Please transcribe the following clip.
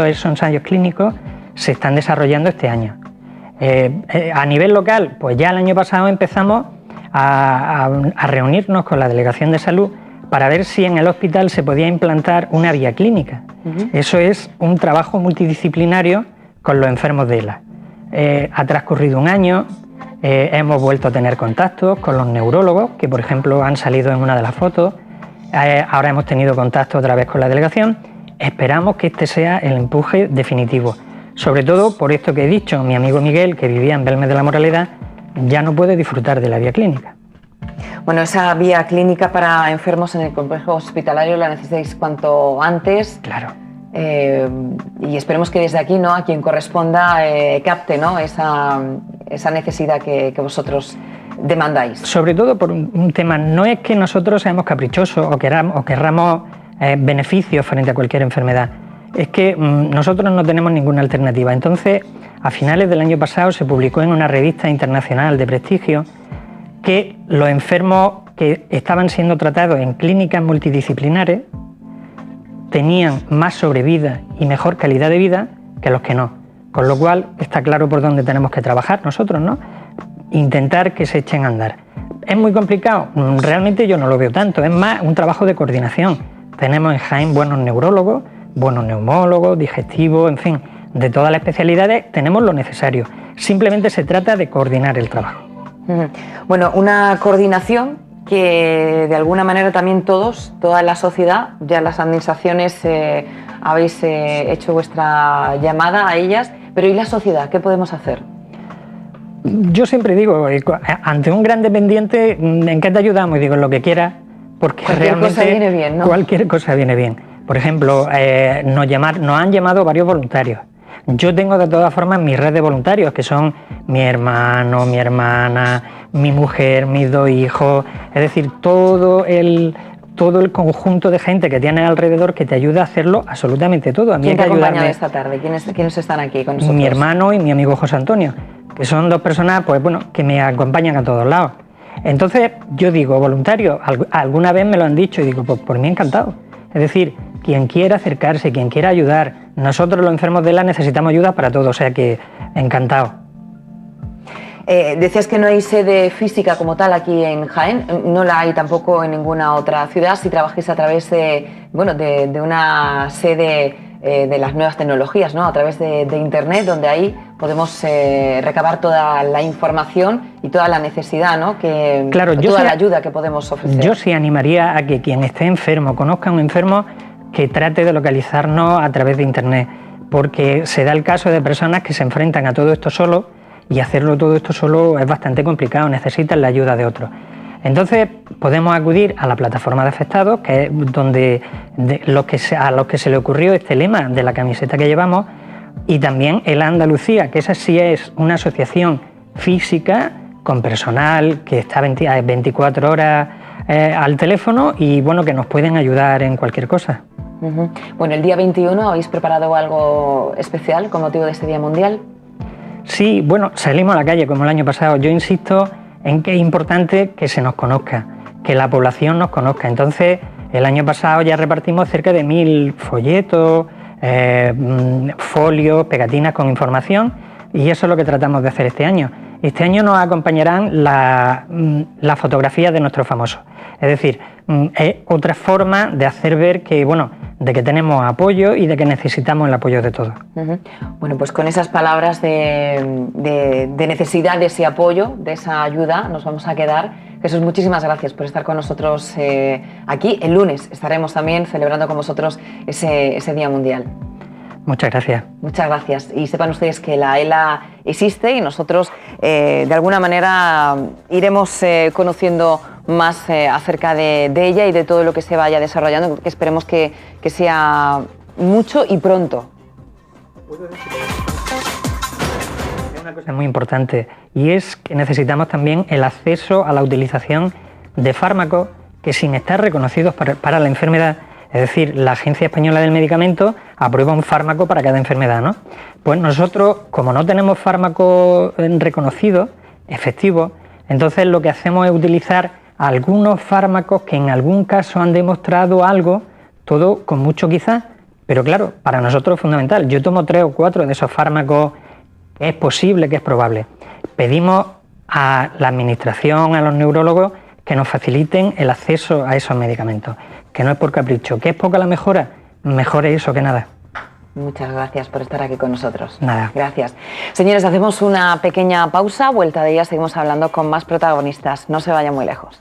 esos ensayos clínicos se están desarrollando este año. A nivel local, pues ya el año pasado empezamos a reunirnos con la Delegación de Salud para ver si en el hospital se podía implantar una vía clínica. Eso es un trabajo multidisciplinario con los enfermos de ELA. Ha transcurrido un año, hemos vuelto a tener contactos con los neurólogos, que por ejemplo han salido en una de las fotos, ahora hemos tenido contacto otra vez con la delegación. Esperamos que este sea el empuje definitivo, sobre todo por esto que he dicho. Mi amigo Miguel, que vivía en Belmez de la Moraleda, ya no puede disfrutar de la vía clínica. Bueno, esa vía clínica para enfermos en el complejo hospitalario la necesitáis cuanto antes. Claro. Y esperemos que desde aquí, ¿no?, a quien corresponda capte, ¿no?, esa necesidad que vosotros demandáis. Sobre todo por un tema, no es que nosotros seamos caprichosos o querramos beneficios frente a cualquier enfermedad, es que nosotros no tenemos ninguna alternativa. Entonces, a finales del año pasado se publicó en una revista internacional de prestigio que los enfermos que estaban siendo tratados en clínicas multidisciplinares tenían más sobrevida y mejor calidad de vida que los que no. Con lo cual está claro por dónde tenemos que trabajar nosotros, ¿no? Intentar que se echen a andar. ¿Es muy complicado? Realmente yo no lo veo tanto, es más un trabajo de coordinación. Tenemos en Jaén buenos neurólogos, buenos neumólogos, digestivos, en fin, de todas las especialidades tenemos lo necesario. Simplemente se trata de coordinar el trabajo. Bueno, una coordinación que de alguna manera también toda la sociedad, ya las administraciones habéis hecho vuestra llamada a ellas, pero ¿y la sociedad? ¿Qué podemos hacer? Yo siempre digo, ante un gran dependiente, ¿en qué te ayudamos? Y digo, lo que quieras, porque cualquier realmente cosa viene bien, ¿no? Cualquier cosa viene bien. Por ejemplo, nos han llamado varios voluntarios. Yo tengo de todas formas mi red de voluntarios, que son mi hermano, mi hermana, mi mujer, mis dos hijos, es decir, todo el conjunto de gente que tienes alrededor que te ayuda a hacerlo absolutamente todo. A mí ¿Quién te ha acompañado esta tarde? ¿Quiénes están aquí con nosotros? Mi hermano y mi amigo José Antonio, que son dos personas, pues bueno, que me acompañan a todos lados. Entonces, yo digo, voluntarios, alguna vez me lo han dicho y digo, pues por mí encantado. Es decir, quien quiera acercarse, quien quiera ayudar, nosotros los enfermos de ELA necesitamos ayuda para todo, o sea que encantado. Decías que no hay sede física como tal aquí en Jaén, no la hay tampoco en ninguna otra ciudad. Si trabajáis a través de una sede de las nuevas tecnologías, ¿no?, a través de Internet, donde ahí podemos recabar toda la información y toda la necesidad, ¿no?, claro, toda la ayuda que podemos ofrecer. Yo sí animaría a que quien esté enfermo, conozca a un enfermo, que trate de localizarnos a través de Internet, porque se da el caso de personas que se enfrentan a todo esto solo, y hacerlo todo esto solo es bastante complicado, necesitan la ayuda de otros. Entonces podemos acudir a la plataforma de afectados, que es donde a los que se le ocurrió este lema de la camiseta que llevamos, y también ELA Andalucía, que esa sí es una asociación física con personal que está 24 horas al teléfono y bueno, que nos pueden ayudar en cualquier cosa. Bueno, el día 21 habéis preparado algo especial con motivo de este Día Mundial. Sí, bueno, salimos a la calle como el año pasado. Yo insisto en que es importante que se nos conozca, que la población nos conozca. Entonces, el año pasado ya repartimos cerca de 1000 folletos, folios, pegatinas con información, y eso es lo que tratamos de hacer este año. Este año nos acompañarán la fotografía de nuestros famosos. Es decir, es otra forma de hacer ver que, bueno, de que tenemos apoyo y de que necesitamos el apoyo de todos. Bueno, pues con esas palabras de necesidad de ese apoyo, de esa ayuda, nos vamos a quedar. Jesús, muchísimas gracias por estar con nosotros aquí. El lunes estaremos también celebrando con vosotros ese Día Mundial. Muchas gracias. Muchas gracias. Y sepan ustedes que la ELA existe y nosotros de alguna manera iremos conociendo más acerca de ella y de todo lo que se vaya desarrollando, que esperemos que sea mucho y pronto. Hay una cosa muy importante y es que necesitamos también el acceso a la utilización de fármacos que, sin estar reconocidos para la enfermedad, es decir, la Agencia Española del Medicamento aprueba un fármaco para cada enfermedad, ¿no? Pues nosotros, como no tenemos fármacos reconocidos, efectivos, entonces lo que hacemos es utilizar algunos fármacos que en algún caso han demostrado algo, todo con mucho quizás, Pero claro, para nosotros es fundamental. Yo tomo 3 o 4 de esos fármacos, es posible, que es probable. Pedimos a la administración, a los neurólogos, que nos faciliten el acceso a esos medicamentos, que no es por capricho. ¿Que es poca la mejora? Mejor es eso que nada. Muchas gracias por estar aquí con nosotros. Nada. Gracias. Señores, hacemos una pequeña pausa, vuelta de ella seguimos hablando con más protagonistas. No se vayan muy lejos.